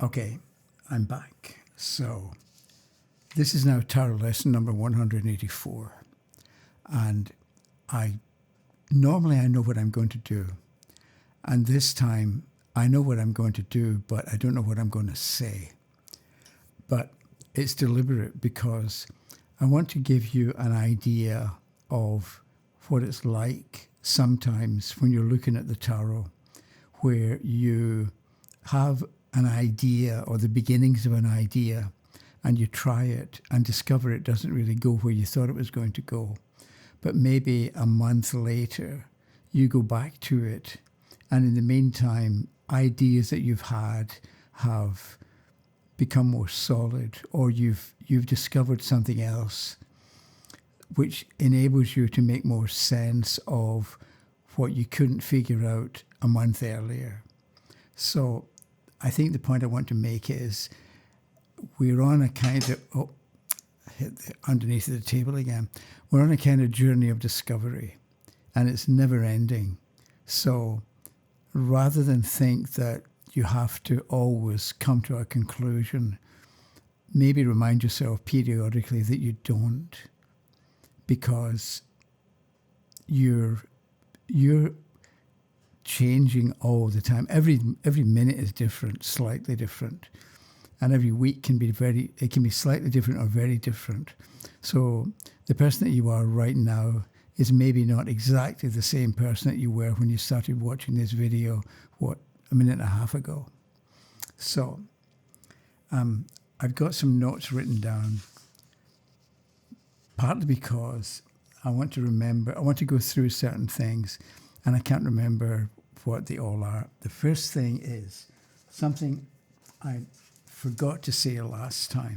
Okay, I'm back. So this is now tarot lesson number 184. And normally I know what I'm going to do. And this time I know what I'm going to do, but I don't know what I'm going to say. But it's deliberate because I want to give you an idea of what it's like sometimes when you're looking at the tarot, where you have an idea or the beginnings of an idea and you try it and discover it doesn't really go where you thought it was going to go. But maybe a month later, you go back to it. And in the meantime, ideas that you've had have become more solid, or you've discovered something else which enables you to make more sense of what you couldn't figure out a month earlier. So I think the point I want to make is we're on a kind of, hit underneath the table again. We're on a kind of journey of discovery, and it's never ending. So rather than think that you have to always come to a conclusion, maybe remind yourself periodically that you don't, because you're changing all the time. Every minute is different, slightly different. And every week can be slightly different or very different. So the person that you are right now is maybe not exactly the same person that you were when you started watching this video, a minute and a half ago. So I've got some notes written down, partly because I want to go through certain things, and I can't remember what they all are. The first thing is something I forgot to say last time.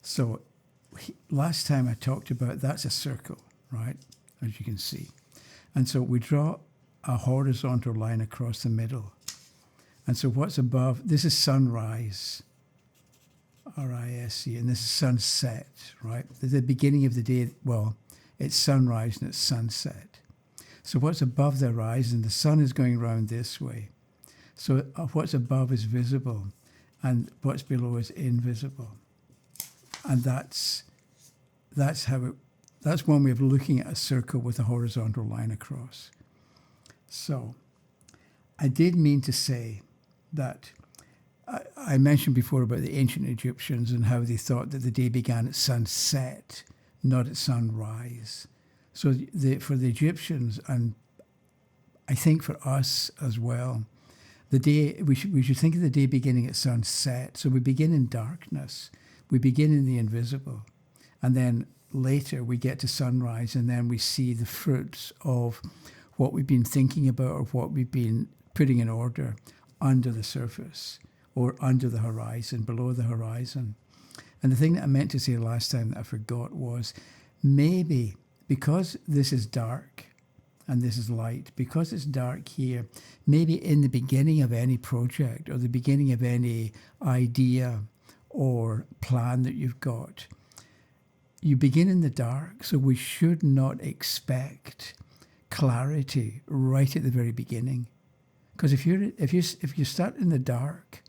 So last time I talked about, that's a circle, right? As you can see. And so we draw a horizontal line across the middle. And so what's above, this is sunrise, R-I-S-E, and this is sunset, right? At the beginning of the day, well, it's sunrise and it's sunset. So what's above the horizon, the sun is going around this way. So what's above is visible, and what's below is invisible. And that's one way of looking at a circle with a horizontal line across. So I did mean to say that I mentioned before about the ancient Egyptians and how they thought that the day began at sunset, not at sunrise. So for the Egyptians, and I think for us as well, the day we should think of the day beginning at sunset. So we begin in darkness, we begin in the invisible, and then later we get to sunrise, and then we see the fruits of what we've been thinking about or what we've been putting in order under the surface or under the horizon, below the horizon. And the thing that I meant to say last time that I forgot was maybe because this is dark and this is light, because it's dark here, maybe in the beginning of any project or the beginning of any idea or plan that you've got, you begin in the dark. So we should not expect clarity right at the very beginning. Because if you start in the dark,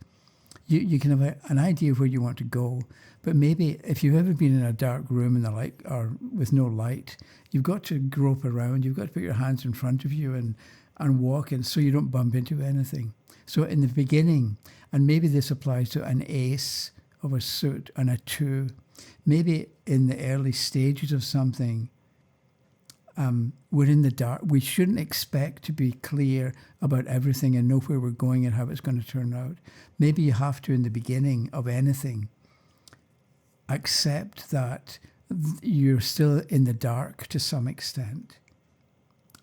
you can have an idea of where you want to go, but maybe if you've ever been in a dark room in the light or with no light, you've got to grope around. You've got to put your hands in front of you and walk in so you don't bump into anything. So in the beginning, and maybe this applies to an ace of a suit and a two, maybe in the early stages of something, we're in the dark. We shouldn't expect to be clear about everything and know where we're going and how it's going to turn out. Maybe you have to, in the beginning of anything, accept that you're still in the dark to some extent.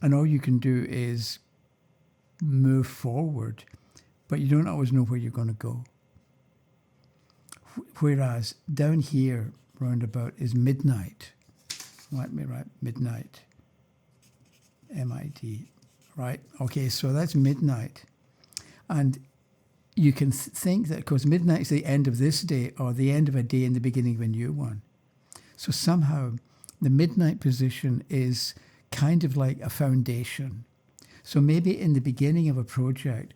And all you can do is move forward, but you don't always know where you're going to go. Whereas down here, roundabout, is midnight. Let me write midnight. M-I-D, right? Okay, so that's midnight. And you can think that because midnight is the end of this day or the end of a day and the beginning of a new one. So somehow the midnight position is kind of like a foundation. So maybe in the beginning of a project,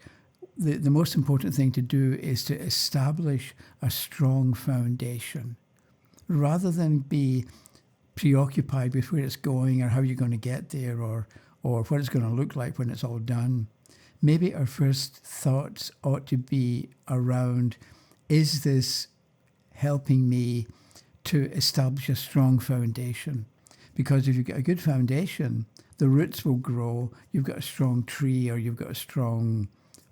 the most important thing to do is to establish a strong foundation rather than be preoccupied with where it's going or how you're going to get there or what it's going to look like when it's all done. Maybe our first thoughts ought to be around, is this helping me to establish a strong foundation? Because if you've got a good foundation, the roots will grow, you've got a strong tree or you've got a strong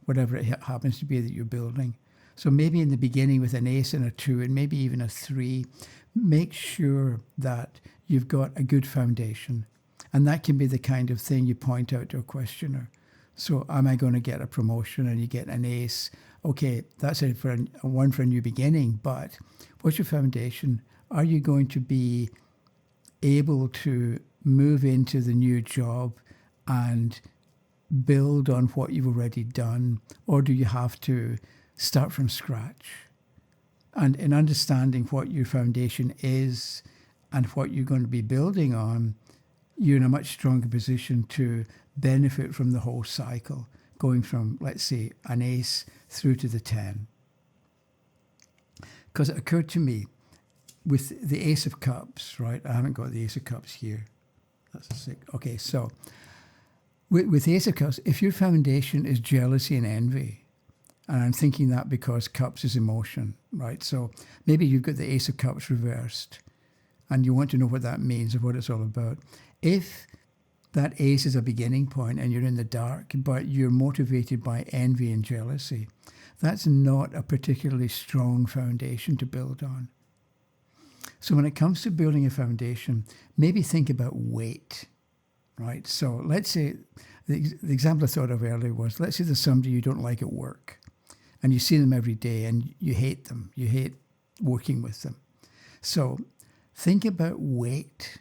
whatever it happens to be that you're building. So maybe in the beginning with an ace and a 2 and maybe even a 3, make sure that you've got a good foundation. And that can be the kind of thing you point out to a questioner. So am I going to get a promotion? And you get an ace. Okay, that's it for one for a new beginning, but what's your foundation? Are you going to be able to move into the new job and build on what you've already done, or do you have to start from scratch? And in understanding what your foundation is and what you're going to be building on, you're in a much stronger position to benefit from the whole cycle, going from, let's say, an ace through to the 10. Because it occurred to me with the Ace of Cups, right? I haven't got the Ace of Cups here. That's a 6. Okay, so with the Ace of Cups, if your foundation is jealousy and envy, and I'm thinking that because cups is emotion, right? So maybe you've got the Ace of Cups reversed and you want to know what that means or what it's all about. If that ace is a beginning point and you're in the dark, but you're motivated by envy and jealousy, that's not a particularly strong foundation to build on. So when it comes to building a foundation, maybe think about weight, right? So let's say, the example I thought of earlier was, let's say there's somebody you don't like at work and you see them every day and you hate them. You hate working with them. So think about weight.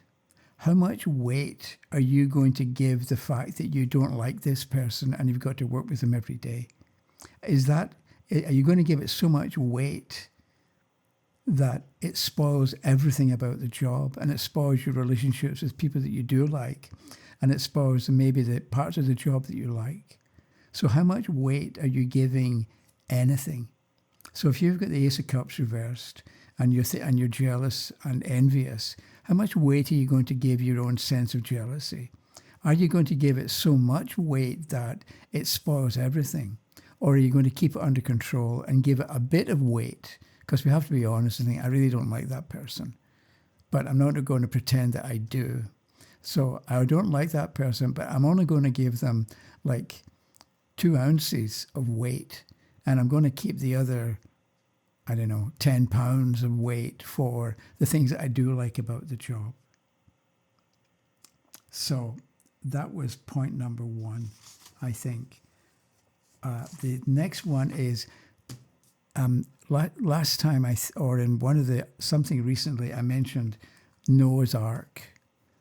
How much weight are you going to give the fact that you don't like this person and you've got to work with them every day? Are you going to give it so much weight that it spoils everything about the job, and it spoils your relationships with people that you do like, and it spoils maybe the parts of the job that you like? So how much weight are you giving anything? So if you've got the Ace of Cups reversed and you're jealous and envious, how much weight are you going to give your own sense of jealousy? Are you going to give it so much weight that it spoils everything? Or are you going to keep it under control and give it a bit of weight? Because we have to be honest and think, I really don't like that person, but I'm not going to pretend that I do. So I don't like that person, but I'm only going to give them like 2 ounces of weight, and I'm going to keep the other, 10 pounds of weight for the things that I do like about the job. So that was point number 1, I think. The next one is, last time or in one of something recently, I mentioned Noah's Ark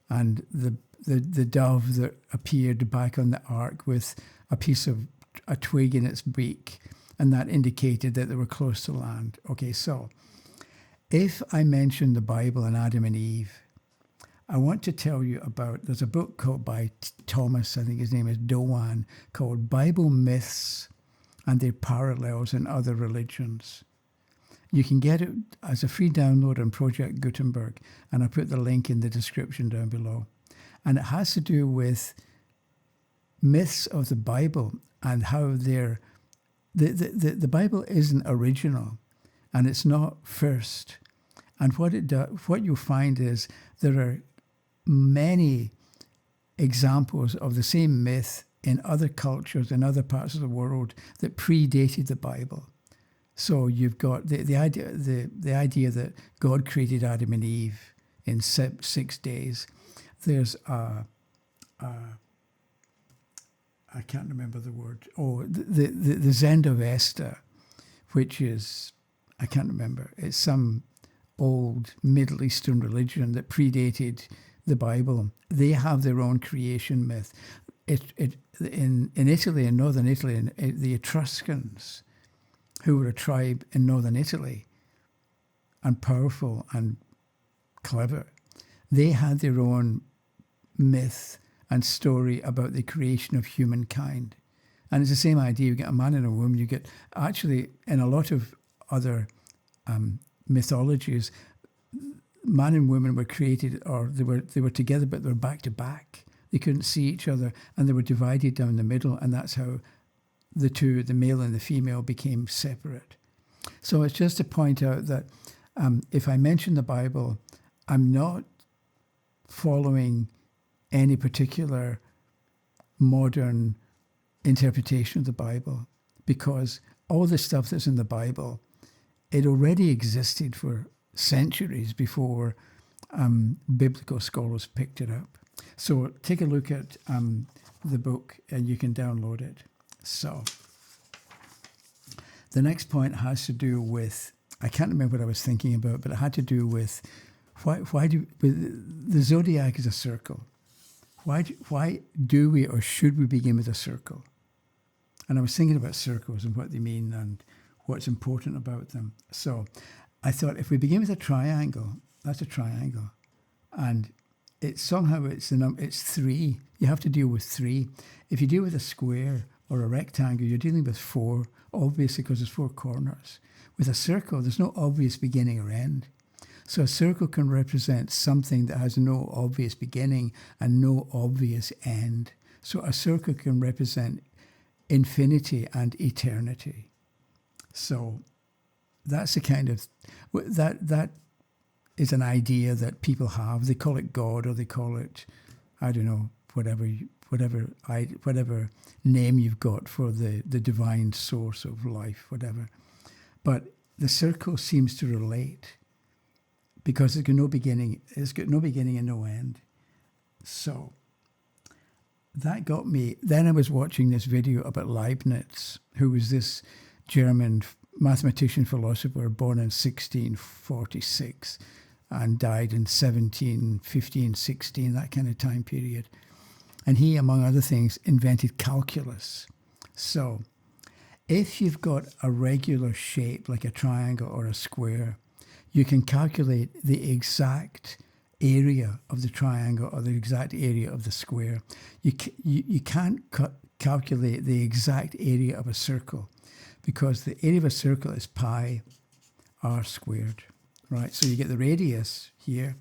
and the dove that appeared back on the ark with a twig in its beak, and that indicated that they were close to land. Okay, so if I mention the Bible and Adam and Eve, I want to tell you about, there's a book called by Thomas, I think his name is Doan, called Bible Myths and Their Parallels in Other Religions. You can get it as a free download on Project Gutenberg, and I'll put the link in the description down below. And it has to do with myths of the Bible and how the Bible isn't original and it's not first. And what you'll find is there are many examples of the same myth in other cultures in other parts of the world that predated the Bible. So you've got the idea that God created Adam and Eve in 6 days. There's I can't remember the word. Oh, the Zendavesta, which is, I can't remember. It's some old Middle Eastern religion that predated the Bible. They have their own creation myth. In Italy, in northern Italy, the Etruscans, who were a tribe in northern Italy, and powerful and clever, they had their own myth and story about the creation of humankind. And it's the same idea. You get a man and a woman. You get, actually, in a lot of other mythologies, man and woman were created, or they were together, but they were back to back. They couldn't see each other, and they were divided down the middle, and that's how the two, the male and the female, became separate. So it's just to point out that if I mention the Bible, I'm not following any particular modern interpretation of the Bible, because all the stuff that's in the Bible, it already existed for centuries before biblical scholars picked it up. So take a look at the book, and you can download it. So the next point has to do with, I can't remember what I was thinking about, but it had to do with why do the zodiac is a circle. Why do we, or should we, begin with a circle? And I was thinking about circles and what they mean and what's important about them. So I thought, if we begin with a triangle, that's a triangle, and it's somehow it's 3. You have to deal with 3. If you deal with a square or a rectangle, you're dealing with 4, obviously, because there's 4 corners. With a circle, there's no obvious beginning or end. So a circle can represent something that has no obvious beginning and no obvious end. So a circle can represent infinity and eternity. So that's the kind of, that is an idea that people have. They call it God, or they call it, I don't know, whatever name you've got for the divine source of life, whatever. But the circle seems to relate, because it's got no beginning and no end. So that got me. Then I was watching this video about Leibnitz, who was this German mathematician, philosopher, born in 1646 and died in 1715, 16, that kind of time period. And he, among other things, invented calculus. So if you've got a regular shape like a triangle or a square, you can calculate the exact area of the triangle or the exact area of the square. You can't calculate the exact area of a circle, because the area of a circle is pi r squared, right? So you get the radius here,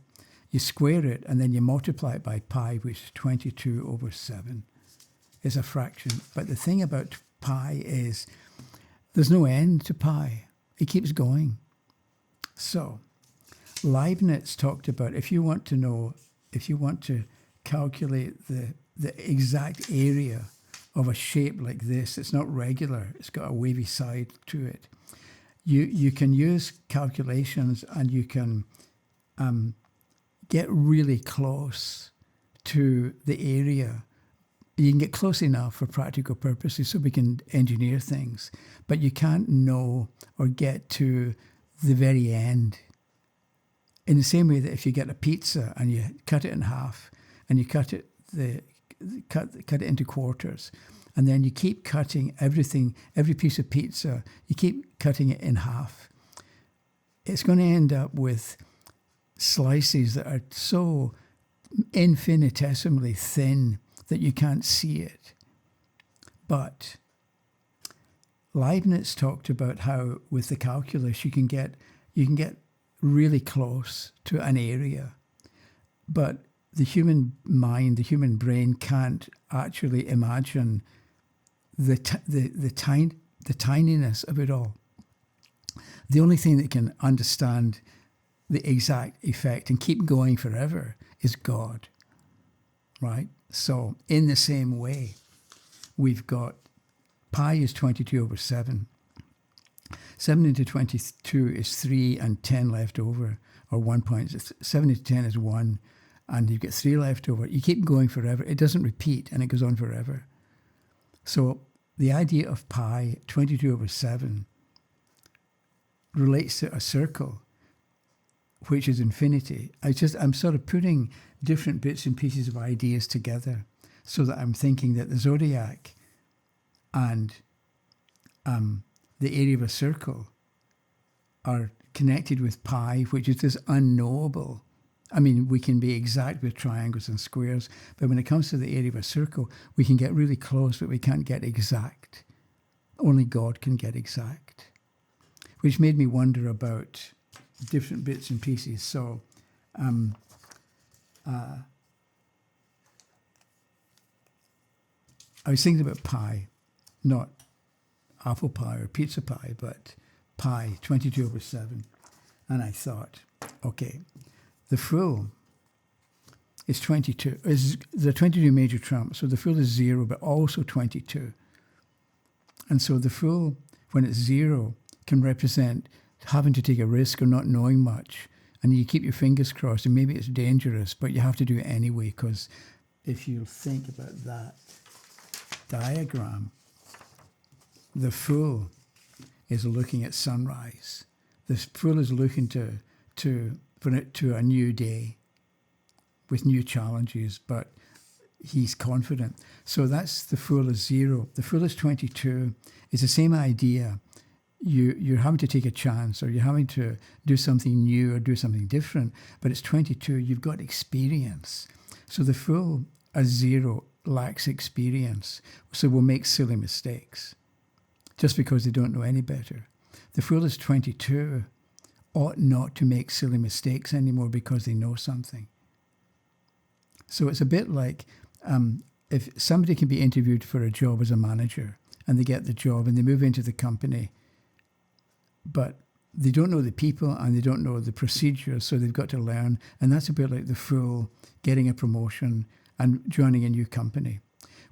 you square it, and then you multiply it by pi, which is 22/7. It's a fraction. But the thing about pi is there's no end to pi. It keeps going. So Leibniz talked about, if you want to calculate the exact area of a shape like this, it's not regular, it's got a wavy side to it. You can use calculations, and you can get really close to the area. You can get close enough for practical purposes so we can engineer things, but you can't know or get to the very end. In the same way that if you get a pizza and you cut it in half, and you cut it into quarters, and then you keep cutting everything, every piece of pizza, you keep cutting it in half, it's going to end up with slices that are so infinitesimally thin that you can't see it. But Leibniz talked about how with the calculus you can get really close to an area, but the human mind, the human brain, can't actually imagine the tininess of it all. The only thing that can understand the exact effect and keep going forever is God, right? So in the same way, we've got pi is 22/7. 7 into 22 is 3 and 10 left over, or 1 point. 7 into 10 is 1, and you get 3 left over. You keep going forever. It doesn't repeat, and it goes on forever. So the idea of pi, 22/7, relates to a circle, which is infinity. I'm sort of putting different bits and pieces of ideas together so that I'm thinking that the zodiac and the area of a circle are connected with pi, which is this unknowable I mean, we can be exact with triangles and squares, but when it comes to the area of a circle, we can get really close, but we can't get exact. Only God can get exact. Which made me wonder about different bits and pieces. So, I was thinking about pi, not apple pie or pizza pie, but pi, 22/7. And I thought, okay, the full is 22. Is the 22 major trump, so the full is 0, but also 22. And so the full, when it's 0, can represent having to take a risk or not knowing much. And you keep your fingers crossed, and maybe it's dangerous, but you have to do it anyway, because if you think about that diagram, the full is looking at sunrise. The full is looking to a new day with new challenges, but he's confident. So that's the full is 0. The full is 22. It's the same idea. You're having to take a chance, or you're having to do something new or do something different, but it's 22. You've got experience. So the full as 0 lacks experience, so will make silly mistakes just because they don't know any better. The fool is 22 ought not to make silly mistakes anymore because they know something. So it's a bit like if somebody can be interviewed for a job as a manager and they get the job and they move into the company, but they don't know the people and they don't know the procedures, so they've got to learn. And that's a bit like the fool getting a promotion and joining a new company.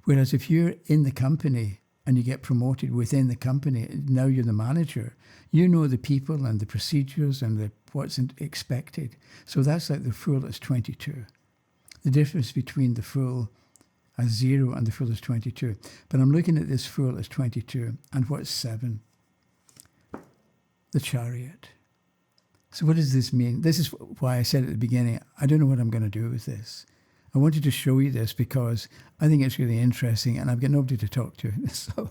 Whereas if you're in the company and you get promoted within the company, now you're the manager, you know the people and the procedures and what's expected. So that's like the fool is 22. The difference between the fool as 0 and the fool is 22. But I'm looking at this fool as 22, and what's 7? The Chariot. So what does this mean? This is why I said at the beginning, I don't know what I'm going to do with this. I wanted to show you this because I think it's really interesting and I've got nobody to talk to. So,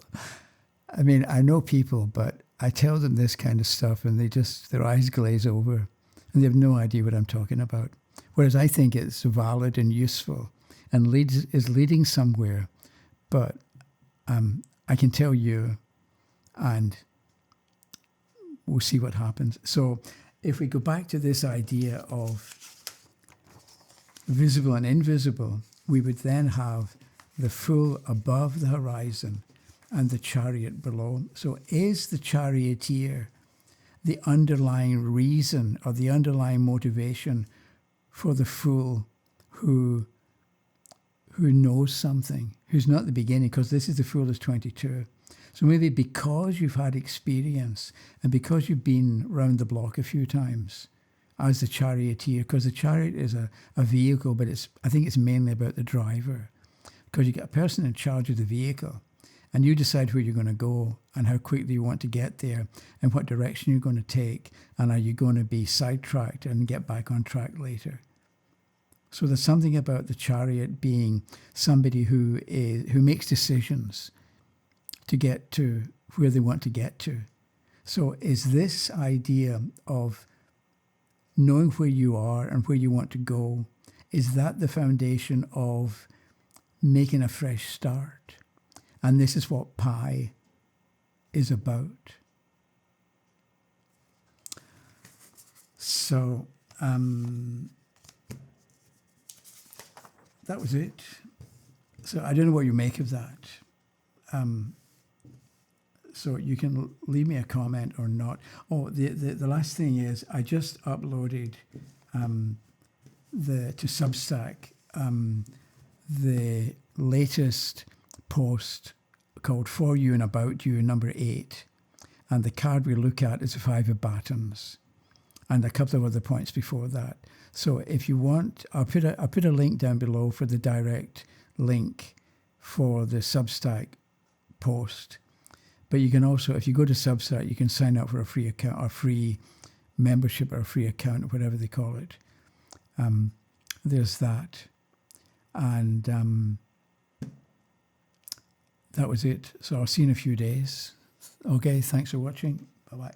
I mean, I know people, but I tell them this kind of stuff and their eyes glaze over and they have no idea what I'm talking about. Whereas I think it's valid and useful and is leading somewhere. But I can tell you, and we'll see what happens. So if we go back to this idea of visible and invisible, we would then have the fool above the horizon and the chariot below. So is the charioteer the underlying reason or the underlying motivation for the fool who knows something, who's not the beginning, because this is the fool is 22. So maybe because you've had experience and because you've been round the block a few times as the charioteer, because the chariot is a vehicle, but I think it's mainly about the driver, because you get a person in charge of the vehicle and you decide where you're going to go and how quickly you want to get there and what direction you're going to take, and are you going to be sidetracked and get back on track later. So there's something about the chariot being somebody who makes decisions to get to where they want to get to. So is this idea of knowing where you are and where you want to go, is that the foundation of making a fresh start? And this is what pi is about. So that was it. So I don't know what you make of that. So you can leave me a comment or not. Oh, the last thing is I just uploaded to Substack the latest post called For You and About You, number 8. And the card we look at is the 5 of Batons and a couple of other points before that. So if you want, I'll put a link down below for the direct link for the Substack post. But you can also, if you go to Substack, you can sign up for a free account or free membership or a free account or whatever they call it. There's that. And that was it. So I'll see you in a few days. Okay, thanks for watching. Bye-bye.